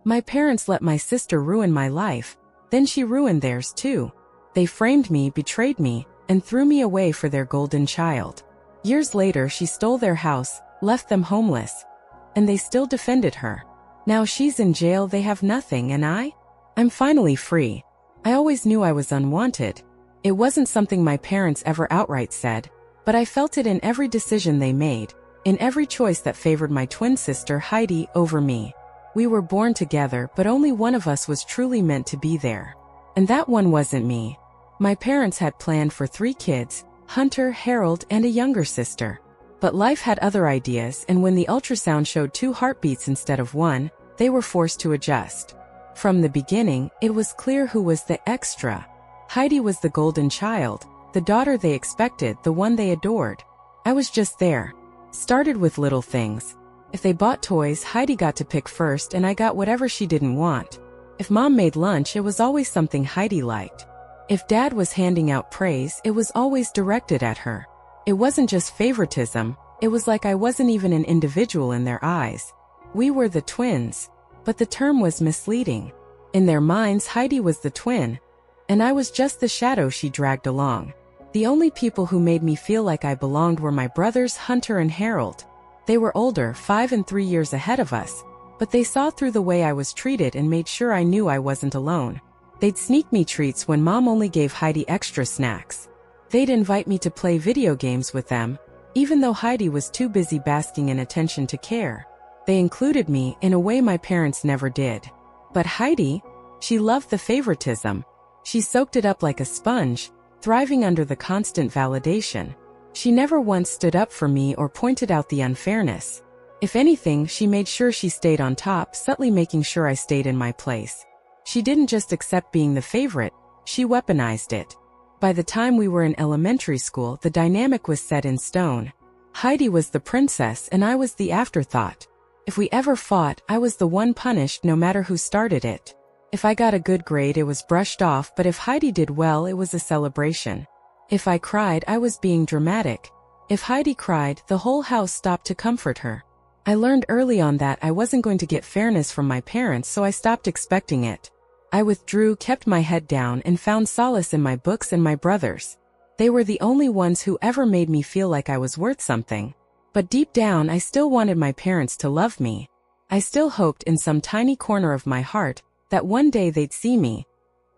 My parents let my sister ruin my life, then she ruined theirs too. They framed me, betrayed me, and threw me away for their golden child. Years later she stole their house, left them homeless. And they still defended her. Now she's in jail, they have nothing, and I'm finally free. I always knew I was unwanted. It wasn't something my parents ever outright said, but I felt it in every decision they made, in every choice that favored my twin sister Heidi over me. We were born together, but only one of us was truly meant to be there. And that one wasn't me. My parents had planned for 3 kids, Hunter, Harold, and a younger sister. But life had other ideas, and when the ultrasound showed 2 heartbeats instead of 1, they were forced to adjust. From the beginning, it was clear who was the extra. Heidi was the golden child, the daughter they expected, the one they adored. I was just there. Started with little things. If they bought toys, Heidi got to pick first, and I got whatever she didn't want. If Mom made lunch, it was always something Heidi liked. If Dad was handing out praise, it was always directed at her. It wasn't just favoritism, it was like I wasn't even an individual in their eyes. We were the twins, but the term was misleading. In their minds, Heidi was the twin, and I was just the shadow she dragged along. The only people who made me feel like I belonged were my brothers Hunter and Harold. They were older, 5 and 3 years ahead of us, but they saw through the way I was treated and made sure I knew I wasn't alone. They'd sneak me treats when Mom only gave Heidi extra snacks. They'd invite me to play video games with them, even though Heidi was too busy basking in attention to care. They included me in a way my parents never did. But Heidi, she loved the favoritism. She soaked it up like a sponge, thriving under the constant validation. She never once stood up for me or pointed out the unfairness. If anything, she made sure she stayed on top, subtly making sure I stayed in my place. She didn't just accept being the favorite, she weaponized it. By the time we were in elementary school, the dynamic was set in stone. Heidi was the princess and I was the afterthought. If we ever fought, I was the one punished no matter who started it. If I got a good grade, it was brushed off, but if Heidi did well, it was a celebration. If I cried, I was being dramatic. If Heidi cried, the whole house stopped to comfort her. I learned early on that I wasn't going to get fairness from my parents, so I stopped expecting it. I withdrew, kept my head down, and found solace in my books and my brothers. They were the only ones who ever made me feel like I was worth something. But deep down, I still wanted my parents to love me. I still hoped in some tiny corner of my heart that one day they'd see me.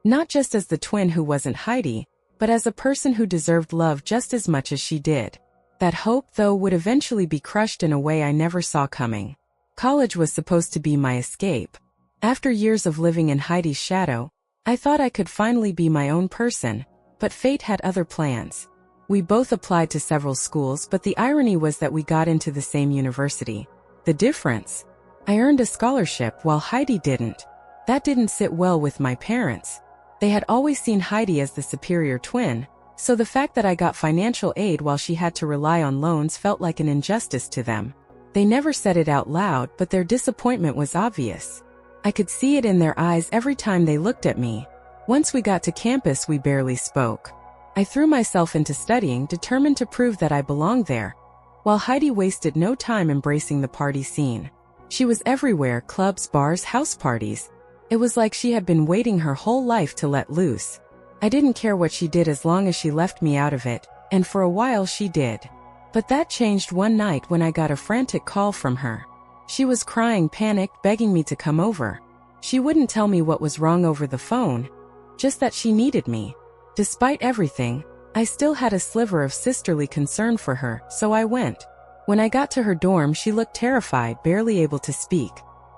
Not just as the twin who wasn't Heidi, but as a person who deserved love just as much as she did. That hope, though, would eventually be crushed in a way I never saw coming. College was supposed to be my escape. After years of living in Heidi's shadow, I thought I could finally be my own person, but fate had other plans. We both applied to several schools, but the irony was that we got into the same university. The difference? I earned a scholarship while Heidi didn't. That didn't sit well with my parents. They had always seen Heidi as the superior twin, so the fact that I got financial aid while she had to rely on loans felt like an injustice to them. They never said it out loud, but their disappointment was obvious. I could see it in their eyes every time they looked at me. Once we got to campus, we barely spoke. I threw myself into studying, determined to prove that I belonged there, while Heidi wasted no time embracing the party scene. She was everywhere, clubs, bars, house parties. It was like she had been waiting her whole life to let loose. I didn't care what she did as long as she left me out of it, and for a while she did. But that changed one night when I got a frantic call from her. She was crying, panicked, begging me to come over. She wouldn't tell me what was wrong over the phone, just that she needed me. Despite everything, I still had a sliver of sisterly concern for her, so I went. When I got to her dorm, she looked terrified, barely able to speak.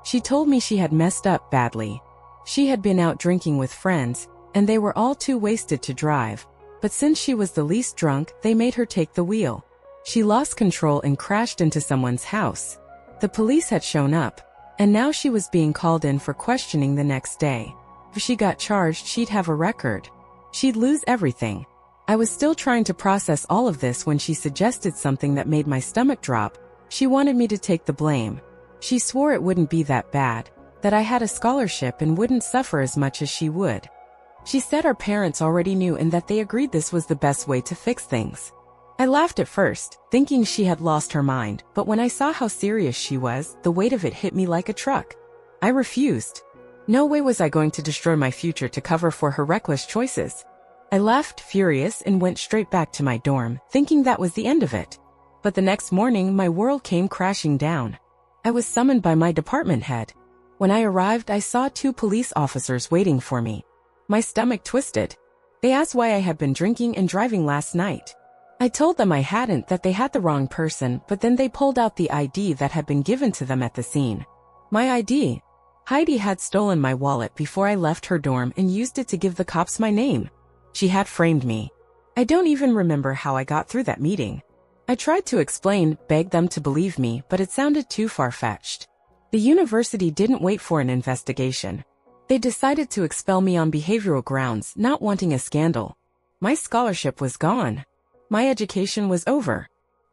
She told me she had messed up badly. She had been out drinking with friends, and they were all too wasted to drive. But since she was the least drunk, they made her take the wheel. She lost control and crashed into someone's house. The police had shown up, and now she was being called in for questioning the next day. If she got charged, she'd have a record. She'd lose everything. I was still trying to process all of this when she suggested something that made my stomach drop. She wanted me to take the blame. She swore it wouldn't be that bad, that I had a scholarship and wouldn't suffer as much as she would. She said our parents already knew and that they agreed this was the best way to fix things. I laughed at first, thinking she had lost her mind, but when I saw how serious she was, the weight of it hit me like a truck. I refused. No way was I going to destroy my future to cover for her reckless choices. I left, furious, and went straight back to my dorm, thinking that was the end of it. But the next morning, my world came crashing down. I was summoned by my department head. When I arrived, I saw 2 police officers waiting for me. My stomach twisted. They asked why I had been drinking and driving last night. I told them I hadn't, that they had the wrong person, but then they pulled out the ID that had been given to them at the scene. My ID. Heidi had stolen my wallet before I left her dorm and used it to give the cops my name. She had framed me. I don't even remember how I got through that meeting. I tried to explain, begged them to believe me, but it sounded too far-fetched. The university didn't wait for an investigation. They decided to expel me on behavioral grounds, not wanting a scandal. My scholarship was gone. My education was over.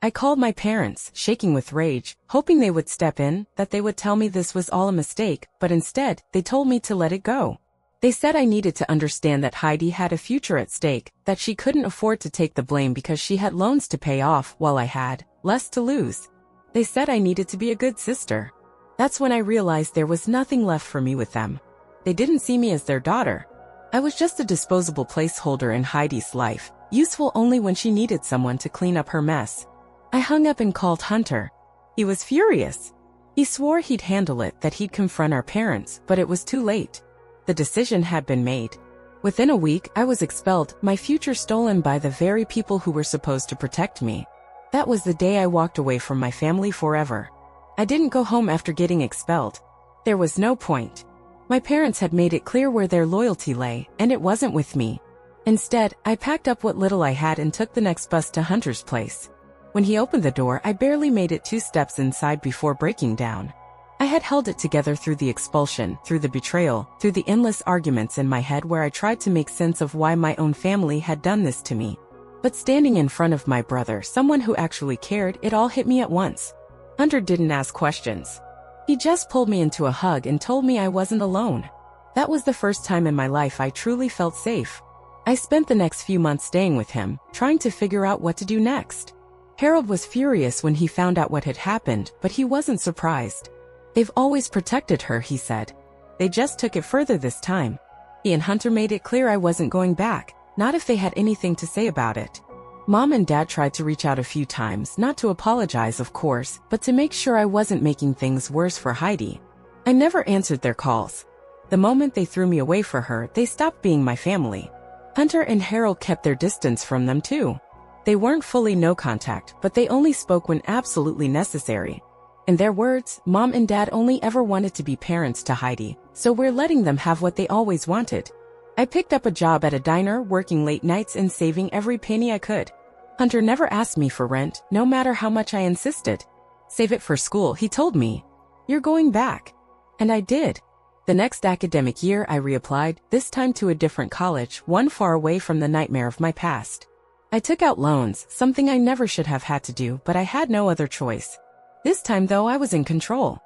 I called my parents, shaking with rage, hoping they would step in, that they would tell me this was all a mistake, but instead, they told me to let it go. They said I needed to understand that Heidi had a future at stake, that she couldn't afford to take the blame because she had loans to pay off while I had less to lose. They said I needed to be a good sister. That's when I realized there was nothing left for me with them. They didn't see me as their daughter. I was just a disposable placeholder in Heidi's life, useful only when she needed someone to clean up her mess. I hung up and called Hunter. He was furious. He swore he'd handle it, that he'd confront our parents, but it was too late. The decision had been made. Within a week, I was expelled, my future stolen by the very people who were supposed to protect me. That was the day I walked away from my family forever. I didn't go home after getting expelled. There was no point. My parents had made it clear where their loyalty lay, and it wasn't with me. Instead, I packed up what little I had and took the next bus to Hunter's place. When he opened the door, I barely made it 2 steps inside before breaking down. I had held it together through the expulsion, through the betrayal, through the endless arguments in my head where I tried to make sense of why my own family had done this to me. But standing in front of my brother, someone who actually cared, it all hit me at once. Hunter didn't ask questions. He just pulled me into a hug and told me I wasn't alone. That was the first time in my life I truly felt safe. I spent the next few months staying with him, trying to figure out what to do next. Harold was furious when he found out what had happened, but he wasn't surprised. They've always protected her, he said. They just took it further this time. He and Hunter made it clear I wasn't going back, not if they had anything to say about it. Mom and Dad tried to reach out a few times, not to apologize, of course, but to make sure I wasn't making things worse for Heidi. I never answered their calls. The moment they threw me away for her, they stopped being my family. Hunter and Harold kept their distance from them too. They weren't fully no contact, but they only spoke when absolutely necessary. In their words, Mom and Dad only ever wanted to be parents to Heidi, so we're letting them have what they always wanted. I picked up a job at a diner, working late nights and saving every penny I could. Hunter never asked me for rent, no matter how much I insisted. Save it for school, he told me. You're going back. And I did. The next academic year I reapplied, this time to a different college, one far away from the nightmare of my past. I took out loans, something I never should have had to do, but I had no other choice. This time though, I was in control.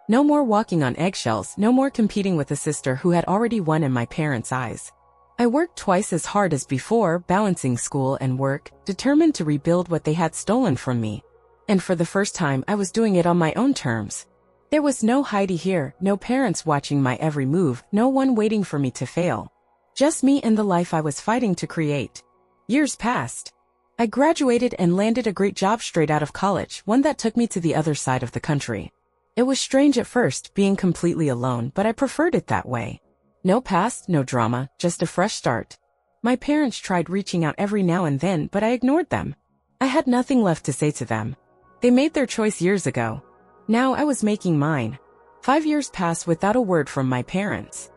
No more walking on eggshells, no more competing with a sister who had already won in my parents' eyes. I worked twice as hard as before, balancing school and work, determined to rebuild what they had stolen from me. And for the first time, I was doing it on my own terms. There was no Heidi here, no parents watching my every move, no one waiting for me to fail. Just me and the life I was fighting to create. Years passed. I graduated and landed a great job straight out of college, one that took me to the other side of the country. It was strange at first, being completely alone, but I preferred it that way. No past, no drama, just a fresh start. My parents tried reaching out every now and then, but I ignored them. I had nothing left to say to them. They made their choice years ago. Now I was making mine. 5 years passed without a word from my parents.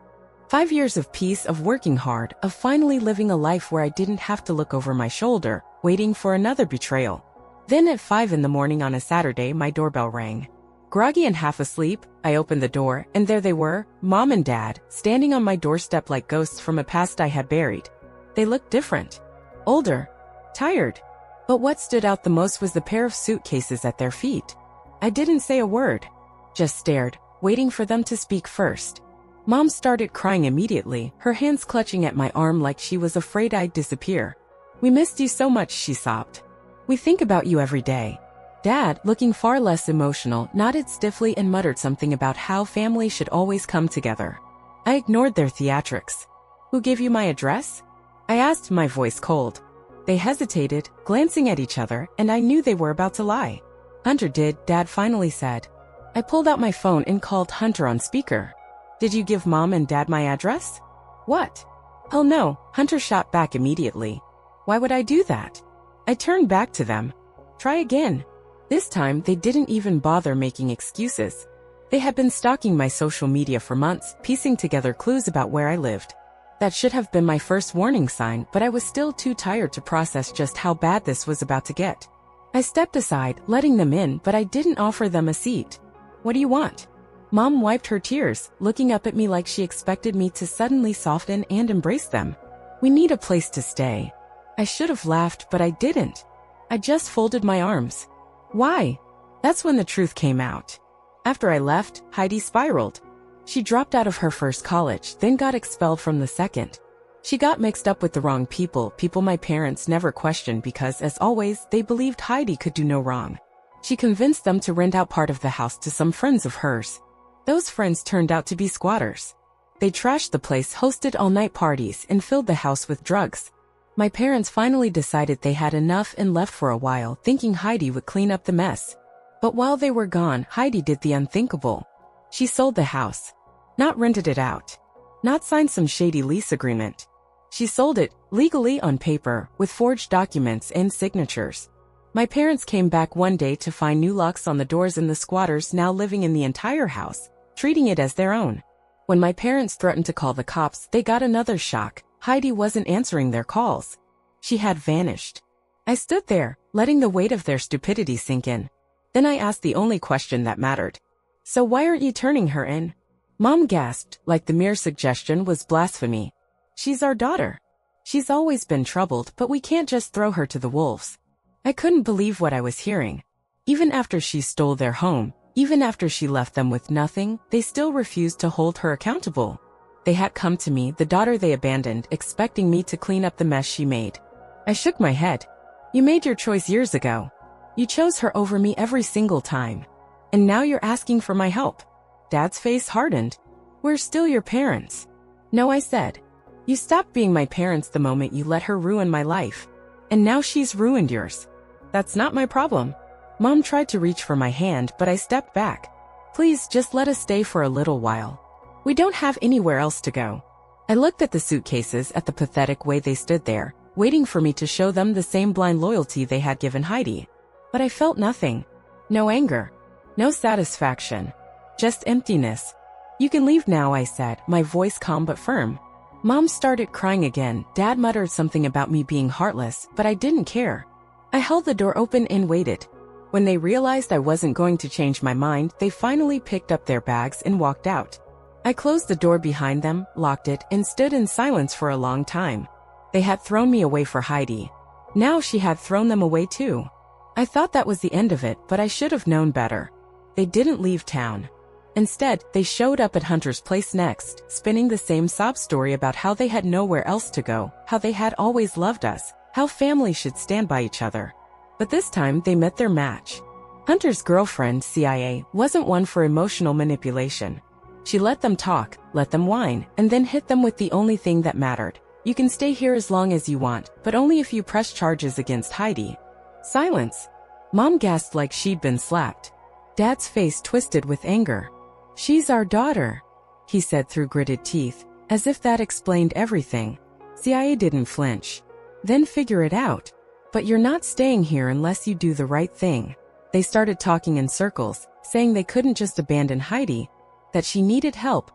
5 years of peace, of working hard, of finally living a life where I didn't have to look over my shoulder, waiting for another betrayal. Then at 5 in the morning on a Saturday, my doorbell rang. Groggy and half asleep, I opened the door, and there they were, Mom and Dad, standing on my doorstep like ghosts from a past I had buried. They looked different. Older. Tired. But what stood out the most was the pair of suitcases at their feet. I didn't say a word. Just stared, waiting for them to speak first. Mom started crying immediately, her hands clutching at my arm like she was afraid I'd disappear. "We missed you so much," she sobbed. "We think about you every day." Dad, looking far less emotional, nodded stiffly and muttered something about how family should always come together. I ignored their theatrics. Who gave you my address? I asked, my voice cold. They hesitated, glancing at each other, and I knew they were about to lie. Hunter did, Dad finally said. I pulled out my phone and called Hunter on speaker. Did you give Mom and Dad my address? What? Hell no, Hunter shot back immediately. Why would I do that? I turned back to them. Try again. This time, they didn't even bother making excuses. They had been stalking my social media for months, piecing together clues about where I lived. That should have been my first warning sign, but I was still too tired to process just how bad this was about to get. I stepped aside, letting them in, but I didn't offer them a seat. What do you want? Mom wiped her tears, looking up at me like she expected me to suddenly soften and embrace them. We need a place to stay. I should have laughed, but I didn't. I just folded my arms. Why? That's when the truth came out. After I left, Heidi spiraled. She dropped out of her first college, then got expelled from the second. She got mixed up with the wrong people my parents never questioned because, as always, they believed Heidi could do no wrong. She convinced them to rent out part of the house to some friends of hers. Those friends turned out to be squatters. They trashed the place, hosted all-night parties, and filled the house with drugs. My parents finally decided they had enough and left for a while, thinking Heidi would clean up the mess. But while they were gone, Heidi did the unthinkable. She sold the house. Not rented it out. Not signed some shady lease agreement. She sold it, legally on paper, with forged documents and signatures. My parents came back one day to find new locks on the doors and the squatters now living in the entire house, treating it as their own. When my parents threatened to call the cops, they got another shock. Heidi wasn't answering their calls. She had vanished. I stood there, letting the weight of their stupidity sink in. Then I asked the only question that mattered. So why aren't you turning her in? Mom gasped, like the mere suggestion was blasphemy. She's our daughter. She's always been troubled, but we can't just throw her to the wolves. I couldn't believe what I was hearing. Even after she stole their home, even after she left them with nothing, they still refused to hold her accountable. They had come to me, the daughter they abandoned, expecting me to clean up the mess she made. I shook my head. You made your choice years ago. You chose her over me every single time. And now you're asking for my help. Dad's face hardened. We're still your parents. No, I said. You stopped being my parents the moment you let her ruin my life. And now she's ruined yours. That's not my problem. Mom tried to reach for my hand, but I stepped back. Please, just let us stay for a little while. We don't have anywhere else to go. I looked at the suitcases, at the pathetic way they stood there, waiting for me to show them the same blind loyalty they had given Heidi. But I felt nothing. No anger. No satisfaction. Just emptiness. You can leave now, I said, my voice calm but firm. Mom started crying again. Dad muttered something about me being heartless, but I didn't care. I held the door open and waited. When they realized I wasn't going to change my mind, they finally picked up their bags and walked out. I closed the door behind them, locked it, and stood in silence for a long time. They had thrown me away for Heidi. Now she had thrown them away too. I thought that was the end of it, but I should have known better. They didn't leave town. Instead, they showed up at Hunter's place next, spinning the same sob story about how they had nowhere else to go, how they had always loved us, how family should stand by each other. But this time they met their match. Hunter's girlfriend, CIA, wasn't one for emotional manipulation. She let them talk, let them whine, and then hit them with the only thing that mattered. You can stay here as long as you want, but only if you press charges against Heidi. Silence. Mom gasped like she'd been slapped. Dad's face twisted with anger. She's our daughter, he said through gritted teeth, as if that explained everything. CIA didn't flinch. Then figure it out. But you're not staying here unless you do the right thing. They started talking in circles, saying they couldn't just abandon Heidi, that she needed help.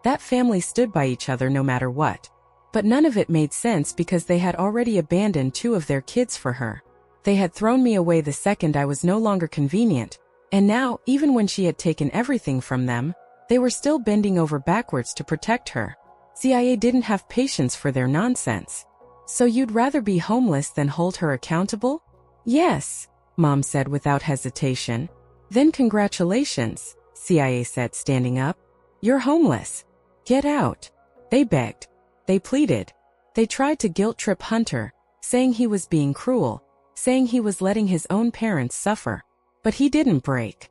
That family stood by each other no matter what. But none of it made sense because they had already abandoned 2 of their kids for her. They had thrown me away the second I was no longer convenient. And now, even when she had taken everything from them, they were still bending over backwards to protect her. CIA didn't have patience for their nonsense. So you'd rather be homeless than hold her accountable? Yes, Mom said without hesitation. Then congratulations, CIA said, standing up. You're homeless. Get out. They begged. They pleaded. They tried to guilt-trip Hunter, saying he was being cruel, saying he was letting his own parents suffer. But he didn't break.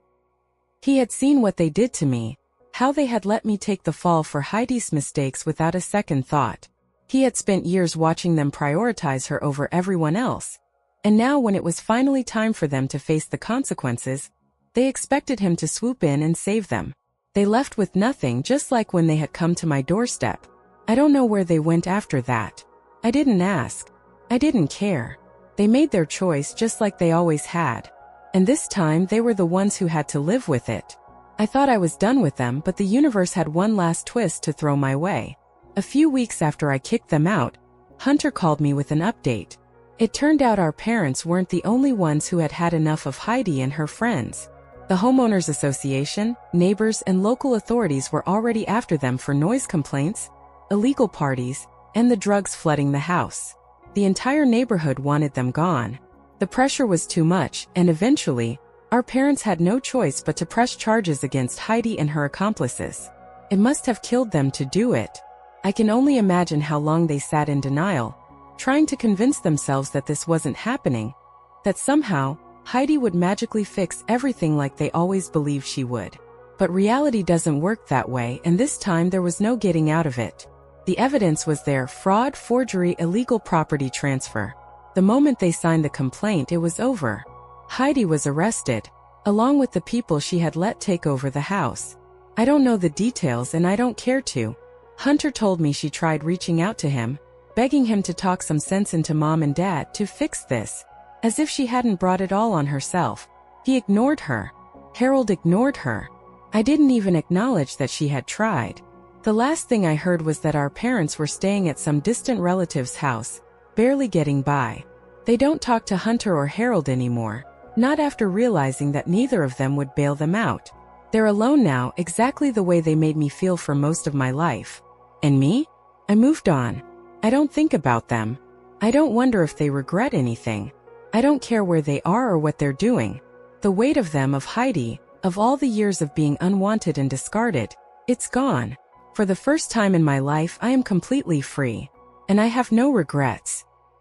He had seen what they did to me, how they had let me take the fall for Heidi's mistakes without a second thought. He had spent years watching them prioritize her over everyone else. And now when it was finally time for them to face the consequences, they expected him to swoop in and save them. They left with nothing, just like when they had come to my doorstep. I don't know where they went after that. I didn't ask. I didn't care. They made their choice just like they always had. And this time they were the ones who had to live with it. I thought I was done with them, but the universe had one last twist to throw my way. A few weeks after I kicked them out, Hunter called me with an update. It turned out our parents weren't the only ones who had had enough of Heidi and her friends. The homeowners association, neighbors, and local authorities were already after them for noise complaints, illegal parties, and the drugs flooding the house. The entire neighborhood wanted them gone. The pressure was too much, and eventually, our parents had no choice but to press charges against Heidi and her accomplices. It must have killed them to do it. I can only imagine how long they sat in denial, trying to convince themselves that this wasn't happening, that somehow, Heidi would magically fix everything like they always believed she would. But reality doesn't work that way, and this time there was no getting out of it. The evidence was there: fraud, forgery, illegal property transfer. The moment they signed the complaint, it was over. Heidi was arrested, along with the people she had let take over the house. I don't know the details and I don't care to. Hunter told me she tried reaching out to him, begging him to talk some sense into Mom and Dad to fix this, as if she hadn't brought it all on herself. He ignored her. Harold ignored her. I didn't even acknowledge that she had tried. The last thing I heard was that our parents were staying at some distant relative's house, barely getting by. They don't talk to Hunter or Harold anymore, not after realizing that neither of them would bail them out. They're alone now, exactly the way they made me feel for most of my life. And me? I moved on. I don't think about them. I don't wonder if they regret anything. I don't care where they are or what they're doing. The weight of them, of Heidi, of all the years of being unwanted and discarded, it's gone. For the first time in my life, I am completely free. And I have no regrets.